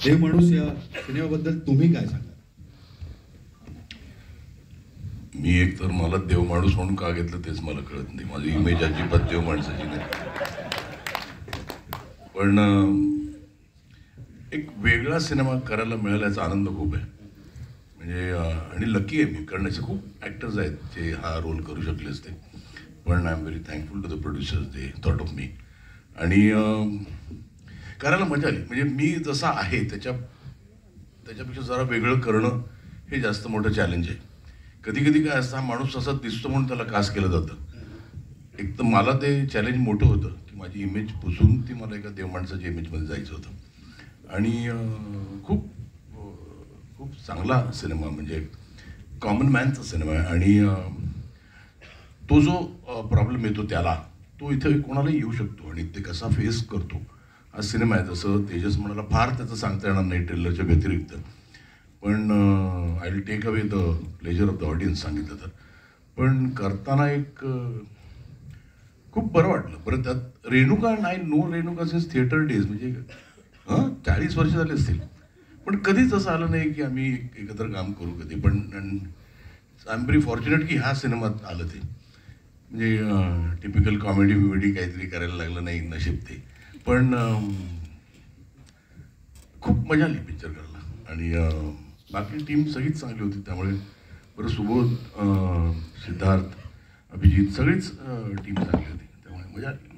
देव माणूस या सिनेमाबद्दल तुम्ही काय सांगा? मी एक तर मला देव माणूस म्हणून का घेतलं तेच मला कळत नाही. माझी इमेज अजिबात देव माणसाची नाही. पण एक वेगळा सिनेमा करायला मिळाल्याचा आनंद खूप आहे. म्हणजे आणि लकी आहे मी, कारण असे खूप ॲक्टर्स आहेत जे हा रोल करू शकले असते. पण I am very thankful to the producers, they thought of me. आणि करायला मजा आली. म्हणजे मी जसा आहे त्याच्यापेक्षा जरा वेगळं करणं हे जास्त मोठं चॅलेंज आहे. कधी कधी काय असतं, हा माणूस असा दिसतो म्हणून त्याला कास्ट केलं जातं. एक तर मला ते चॅलेंज मोठं होतं की माझी इमेज पुसून ती मला एका देव माणसाच्या इमेजमध्ये जायचं होतं. आणि खूप खूप चांगला सिनेमा, म्हणजे कॉमन मॅनचा सिनेमा आहे. आणि तो जो प्रॉब्लेम येतो त्याला, तो इथे कोणाला येऊ शकतो आणि ते कसा फेस करतो हा सिनेमा आहे. जसं तेजस म्हणाला, फार त्याचं सांगता येणार नाही ट्रेलरच्या व्यतिरिक्त. पण I will take away the pleasure of the audience सांगितलं तर. पण करताना एक खूप बरं वाटलं. बरं त्यात रेणुका नाही, no Renuka since theatre days, म्हणजे 40 वर्ष झाले असतील. पण कधीच असं आलं नाही की आम्ही एकत्र काम करू कधी. पण आय एम व्हेरी फॉर्च्युनेट की ह्या सिनेमात आलं ते. म्हणजे टिपिकल कॉमेडी बिमेडी काहीतरी करायला लागलं नाही, नशीब ते. पण खूप मजा आली पिक्चर करायला. आणि बाकी टीम सगळीच चांगली होती. त्यामुळे बरं, सुबोध, सिद्धार्थ, अभिजित सगळीच टीम चांगली होती. त्यामुळे मजा आली.